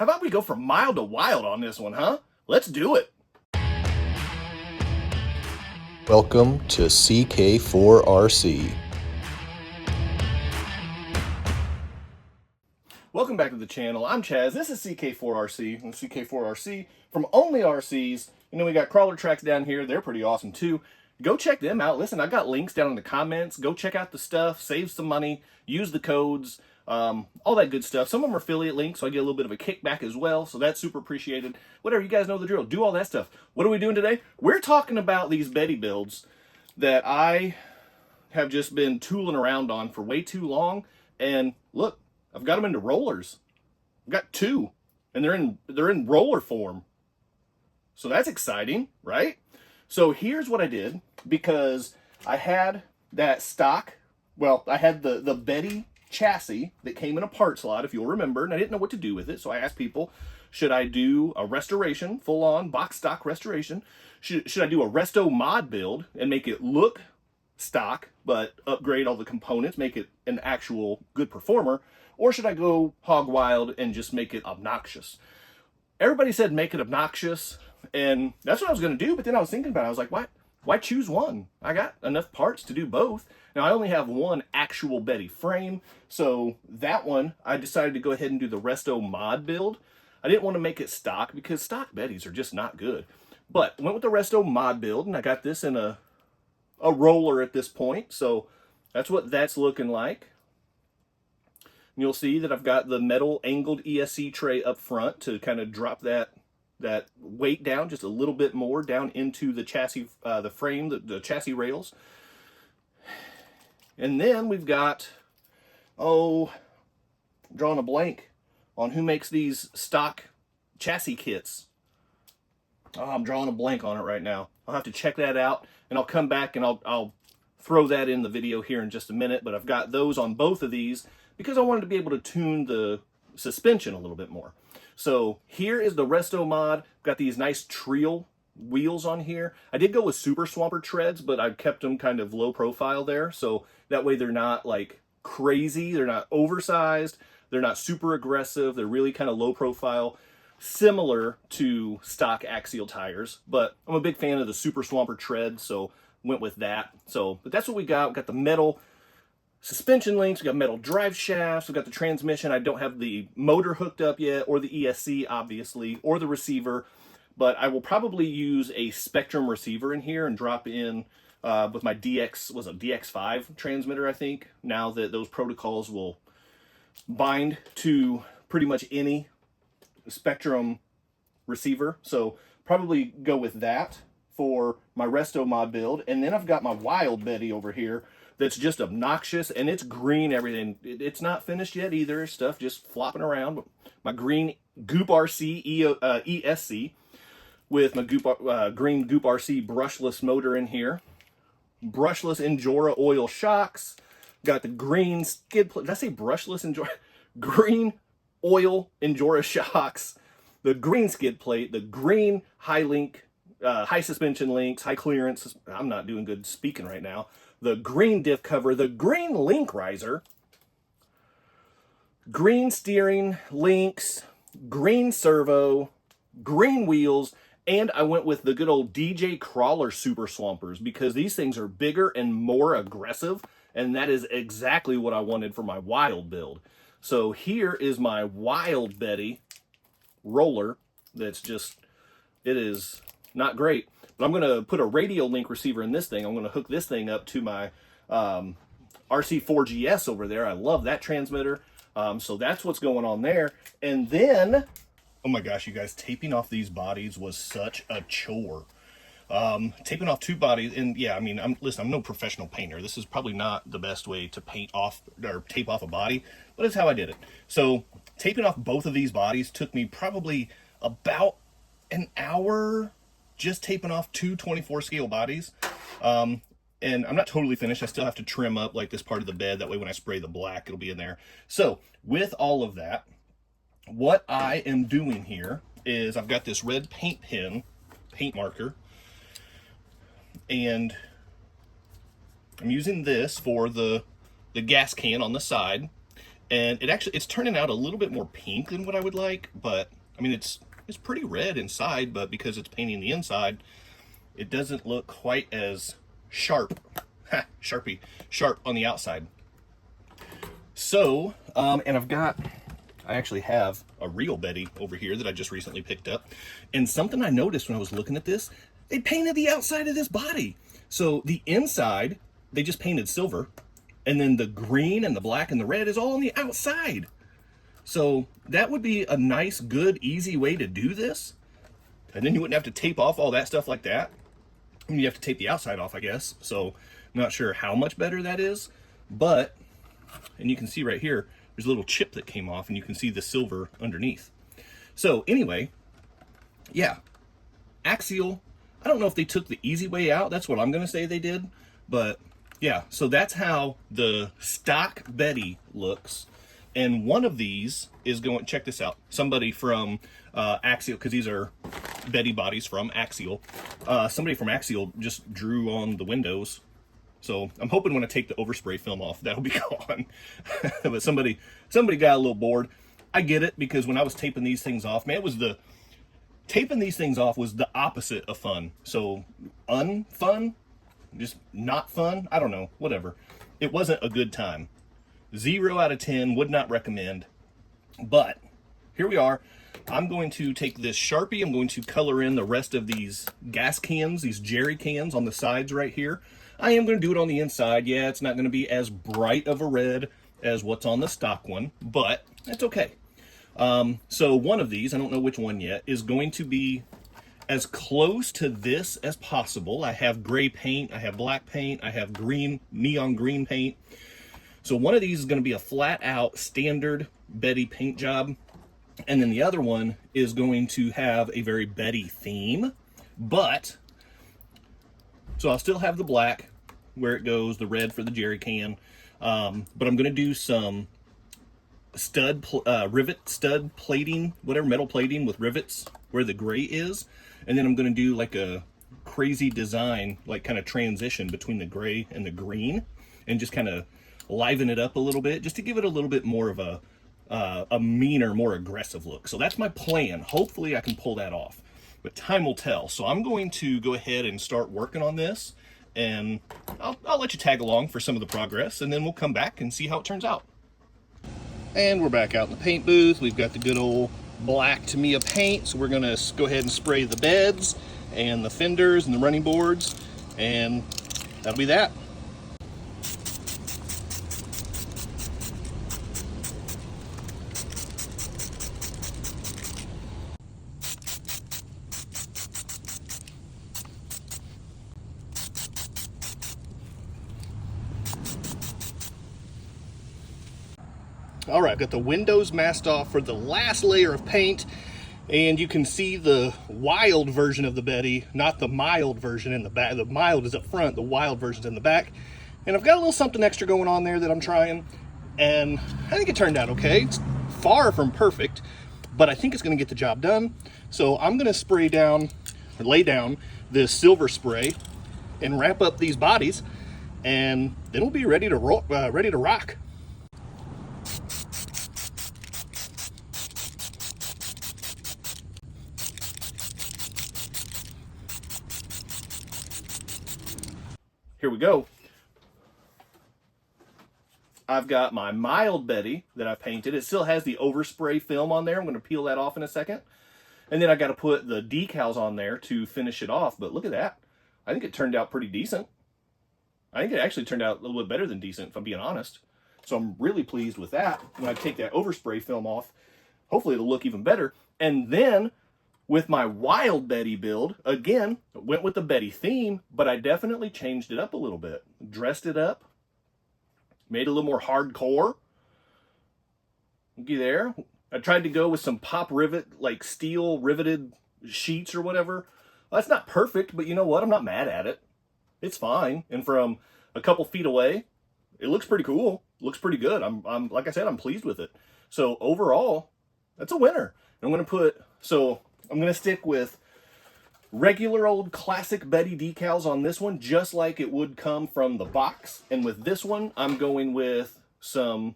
How about we go from mild to wild on this one, huh? Let's do it. Welcome to CK4RC. Welcome back to the channel. I'm Chaz. This is CK4RC and CK4RC from Only RCs. You know, we got crawler tracks down here. They're pretty awesome too. Go check them out. Listen, I got links down in the comments. Go check out the stuff, save some money, use the codes, all that good stuff. Some of them are affiliate links, so I get a little bit of a kickback as well, so that's super appreciated. Whatever, you guys know the drill. Do all that stuff. What are we doing today? We're talking about these Betty builds that I have just been tooling around on for way too long. And look, I've got them into rollers. I've got two, and they're in roller form. So that's exciting, right? So here's what I did, because I had that stock, well, I had the Betty chassis that came in a part slot, if you'll remember, and I didn't know what to do with it. So I asked people, should I do a restoration, full-on box stock restoration? Should I do a Resto mod build and make it look stock, but upgrade all the components, make it an actual good performer? Or should I go hog wild and just make it obnoxious? Everybody said make it obnoxious, and that's what I was going to do, but then I was thinking about it. I was like, why choose one? I got enough parts to do both. Now, I only have one actual Betty frame, so that one, I decided to go ahead and do the Resto mod build. I didn't want to make it stock, because stock Bettys are just not good. But I went with the Resto mod build, and I got this in a roller at this point, so that's what that's looking like. You'll see that I've got the metal angled ESC tray up front to kind of drop that weight down just a little bit more down into the chassis, the frame, the chassis rails. And then we've got, drawing a blank on who makes these stock chassis kits. I'm drawing a blank on it right now. I'll have to check that out, and I'll come back and I'll throw that in the video here in just a minute. But I've got those on both of these because I wanted to be able to tune the suspension a little bit more. So here is the Resto mod. Got these nice Trio wheels on here. I did go with Super Swamper treads, but I kept them kind of low profile there. So that way they're not like crazy. They're not oversized. They're not super aggressive. They're really kind of low profile, similar to stock axial tires. But I'm a big fan of the Super Swamper tread, so went with that. So, but that's what we got. We got the metal suspension links, we got metal drive shafts, we got the transmission. I don't have the motor hooked up yet, or the ESC, obviously, or the receiver, but I will probably use a Spectrum receiver in here and drop in with my DX5 transmitter, I think, now that those protocols will bind to pretty much any Spectrum receiver. So probably go with that for my Resto mod build. And then I've got my Wild Betty over here that's just obnoxious, and it's green everything. It's not finished yet either. Stuff just flopping around. My green Goop RC ESC with my green Goop RC brushless motor in here. Brushless Injora oil shocks. Got the green skid plate. Did I say brushless Injora? Green oil Injora shocks. The green skid plate. The green high suspension links, high clearance. I'm not doing good speaking right now. The green diff cover, the green link riser, green steering links, green servo, green wheels, and I went with the good old DJ Crawler Super Swampers because these things are bigger and more aggressive, and that is exactly what I wanted for my Wild build. So here is my Wild Betty roller that's just, it is not great. But I'm going to put a radio link receiver in this thing. I'm going to hook this thing up to my RC4GS over there. I love that transmitter. So that's what's going on there. And then, oh my gosh, you guys, taping off these bodies was such a chore. Taping off two bodies, and yeah, I mean, listen, I'm no professional painter. This is probably not the best way to paint off or tape off a body, but it's how I did it. So taping off both of these bodies took me probably about an hour, just taping off two 24 scale bodies. And I'm not totally finished. I still have to trim up like this part of the bed. That way when I spray the black, it'll be in there. So with all of that, what I am doing here is I've got this red paint marker, and I'm using this for the gas can on the side. And it's turning out a little bit more pink than what I would like, but I mean, it's pretty red inside, but because it's painting the inside, it doesn't look quite as sharp, sharp on the outside. So, and I actually have a real Betty over here that I just recently picked up. And something I noticed when I was looking at this, they painted the outside of this body. So the inside, they just painted silver. And then the green and the black and the red is all on the outside. So that would be a nice, good, easy way to do this. And then you wouldn't have to tape off all that stuff like that. I mean, you have to tape the outside off, I guess. So I'm not sure how much better that is. But, and you can see right here, there's a little chip that came off and you can see the silver underneath. So anyway, yeah, Axial. I don't know if they took the easy way out. That's what I'm going to say they did. But yeah, so that's how the stock Betty looks. And one of these is going, check this out. Somebody from Axial, because these are Betty bodies from Axial. Somebody from Axial just drew on the windows. So I'm hoping when I take the overspray film off, that'll be gone. But somebody got a little bored. I get it, because when I was taping these things off, man, taping these things off was the opposite of fun. So unfun, just not fun. I don't know, whatever. It wasn't a good time. 0 out of 10, would not recommend. But here we are. I'm going to take this Sharpie. I'm going to color in the rest of these gas cans, these jerry cans on the sides right here. I am going to do it on the inside. Yeah, it's not going to be as bright of a red as what's on the stock one, but that's okay. So one of these, I don't know which one yet, is going to be as close to this as possible. I have gray paint, I have black paint, I have green, neon green paint. So one of these is going to be a flat out standard Betty paint job. And then the other one is going to have a very Betty theme, but, so I'll still have the black where it goes, the red for the jerry can. But I'm going to do some rivet stud plating, whatever, metal plating with rivets where the gray is. And then I'm going to do like a crazy design, like kind of transition between the gray and the green, and just kind of liven it up a little bit, just to give it a little bit more of a meaner, more aggressive look. So that's my plan. Hopefully I can pull that off, but time will tell. So I'm going to go ahead and start working on this, and I'll let you tag along for some of the progress, and then we'll come back and see how it turns out. And we're back out in the paint booth. We've got the good old black Tamiya paint, so we're gonna go ahead and spray the beds and the fenders and the running boards, and that'll be that. All right, got the windows masked off for the last layer of paint, and you can see the wild version of the Betty, not the mild version in the back. The mild is up front, the wild version's in the back. And I've got a little something extra going on there that I'm trying, and I think it turned out okay. It's far from perfect, but I think it's gonna get the job done. So I'm gonna spray down, or lay down this silver spray and wrap up these bodies, and then we'll be ready to rock. Here we go. I've got my mild Betty that I painted. It still has the overspray film on there. I'm going to peel that off in a second. And then I got to put the decals on there to finish it off. But look at that. I think it turned out pretty decent. I think it actually turned out a little bit better than decent, if I'm being honest. So I'm really pleased with that. When I take that overspray film off, hopefully it'll look even better. And then with my wild Betty build, again, went with the Betty theme, but I definitely changed it up a little bit. Dressed it up, made it a little more hardcore. Looky there. I tried to go with some pop rivet, like steel riveted sheets or whatever. Well, that's not perfect, but you know what? I'm not mad at it. It's fine. And from a couple feet away, it looks pretty cool. It looks pretty good. I'm like I said, I'm pleased with it. So overall, that's a winner. And I'm going to stick with regular old classic Betty decals on this one, just like it would come from the box. And with this one, I'm going with some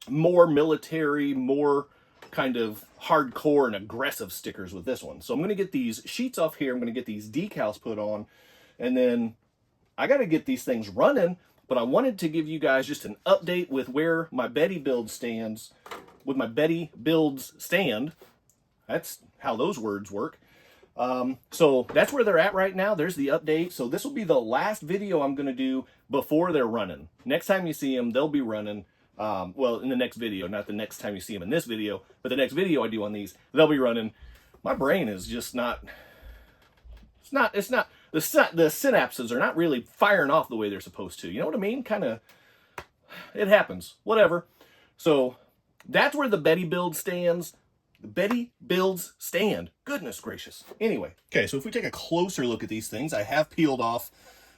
more military, more kind of hardcore and aggressive stickers with this one. So I'm going to get these sheets off here. I'm going to get these decals put on, and then I got to get these things running. But I wanted to give you guys just an update with where my Betty build stands, with my Betty builds stand. That's how those words work. So that's where they're at right now. There's the update. So this will be the last video I'm going to do before they're running. Next time you see them, they'll be running. Well, in the next video, not the next time you see them in this video, but the next video I do on these, they'll be running. My brain is just not, the synapses are not really firing off the way they're supposed to. You know what I mean? Kind of, it happens. Whatever. So that's where the Betty build stands. The Betty builds stand. Goodness gracious. Anyway, okay, so if we take a closer look at these things, I have peeled off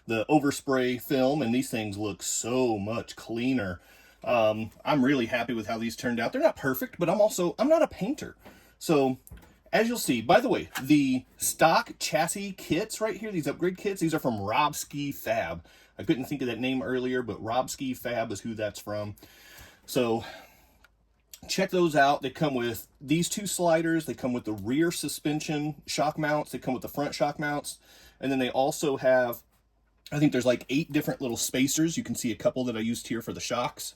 the overspray film, and these things look so much cleaner. I'm really happy with how these turned out. They're not perfect, but I'm not a painter. So as you'll see, by the way, the stock chassis kits right here, these upgrade kits, these are from Robski Fab. I couldn't think of that name earlier, but Robski Fab is who that's from. So check those out. They come with these two sliders. They come with the rear suspension shock mounts. They come with the front shock mounts. And then they also have, I think there's like 8 different little spacers. You can see a couple that I used here for the shocks.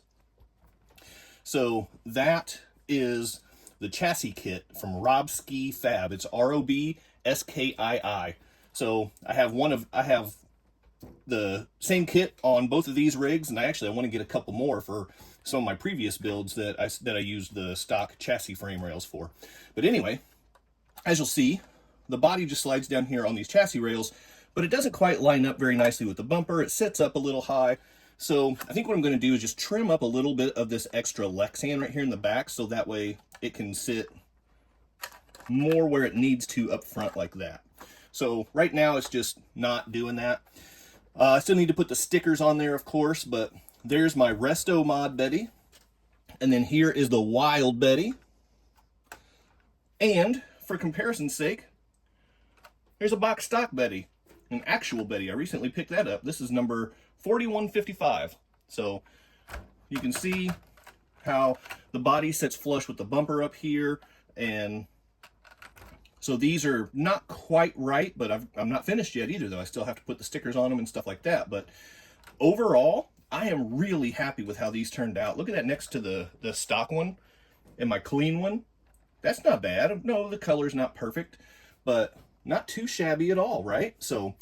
So that is the chassis kit from Robski Fab. It's ROBSKII. So I have the same kit on both of these rigs, and I want to get a couple more for some of my previous builds that I used the stock chassis frame rails for. But anyway, as you'll see, the body just slides down here on these chassis rails, but it doesn't quite line up very nicely with the bumper. It sits up a little high. So I think what I'm going to do is just trim up a little bit of this extra Lexan right here in the back, so that way it can sit more where it needs to up front like that. So right now it's just not doing that. I still need to put the stickers on there, of course, but there's my Resto mod Betty. And then here is the Wild Betty. And for comparison's sake, here's a box stock Betty, an actual Betty. I recently picked that up. This is number 4155. So you can see how the body sits flush with the bumper up here, and so these are not quite right, but I'm not finished yet either, though. I still have to put the stickers on them and stuff like that. But overall, I am really happy with how these turned out. Look at that next to the stock one and my clean one. That's not bad. No, the color's not perfect, but not too shabby at all, right? So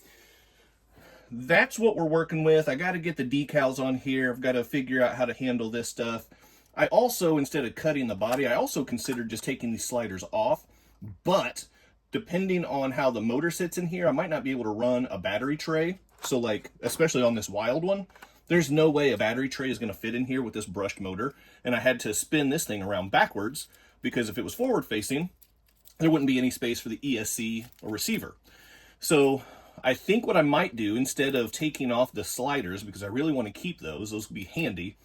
that's what we're working with. I got to get the decals on here. I've got to figure out how to handle this stuff. I also, instead of cutting the body, I also considered just taking these sliders off, but depending on how the motor sits in here, I might not be able to run a battery tray. So like, especially on this Wild one, there's no way a battery tray is going to fit in here with this brushed motor. And I had to spin this thing around backwards, because if it was forward facing, there wouldn't be any space for the ESC or receiver. So I think what I might do, instead of taking off the sliders, because I really want to keep those would be handy.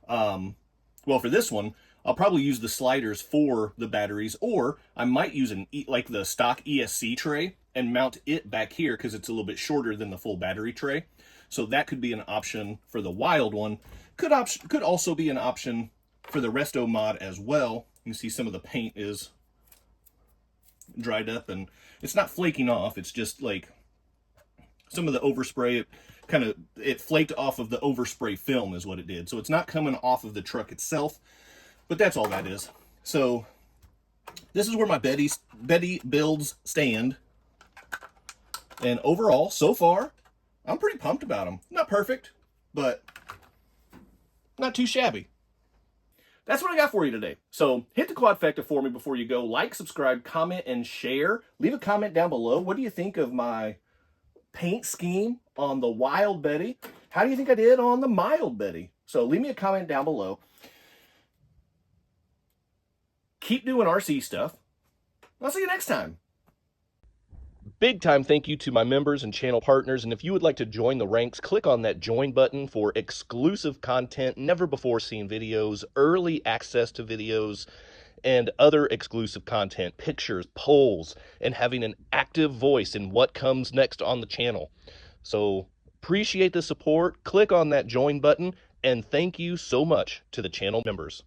Well, for this one, I'll probably use the sliders for the batteries, or I might use like the stock ESC tray and mount it back here because it's a little bit shorter than the full battery tray. So that could be an option for the Wild one. Could also be an option for the Resto mod as well. You can see some of the paint is dried up and it's not flaking off. It's just like some of the overspray, it flaked off of the overspray film is what it did. So it's not coming off of the truck itself, but that's all that is. So this is where my Betty builds stand. And overall, so far, I'm pretty pumped about them. Not perfect, but not too shabby. That's what I got for you today. So hit the quadfecta for me before you go. Like, subscribe, comment, and share. Leave a comment down below. What do you think of my paint scheme on the Wild Betty? How do you think I did on the Mild Betty? So leave me a comment down below. Keep doing RC stuff. I'll see you next time. Big time thank you to my members and channel partners, and if you would like to join the ranks, click on that join button for exclusive content, never before seen videos, early access to videos, and other exclusive content, pictures, polls, and having an active voice in what comes next on the channel. So appreciate the support, click on that join button, and thank you so much to the channel members.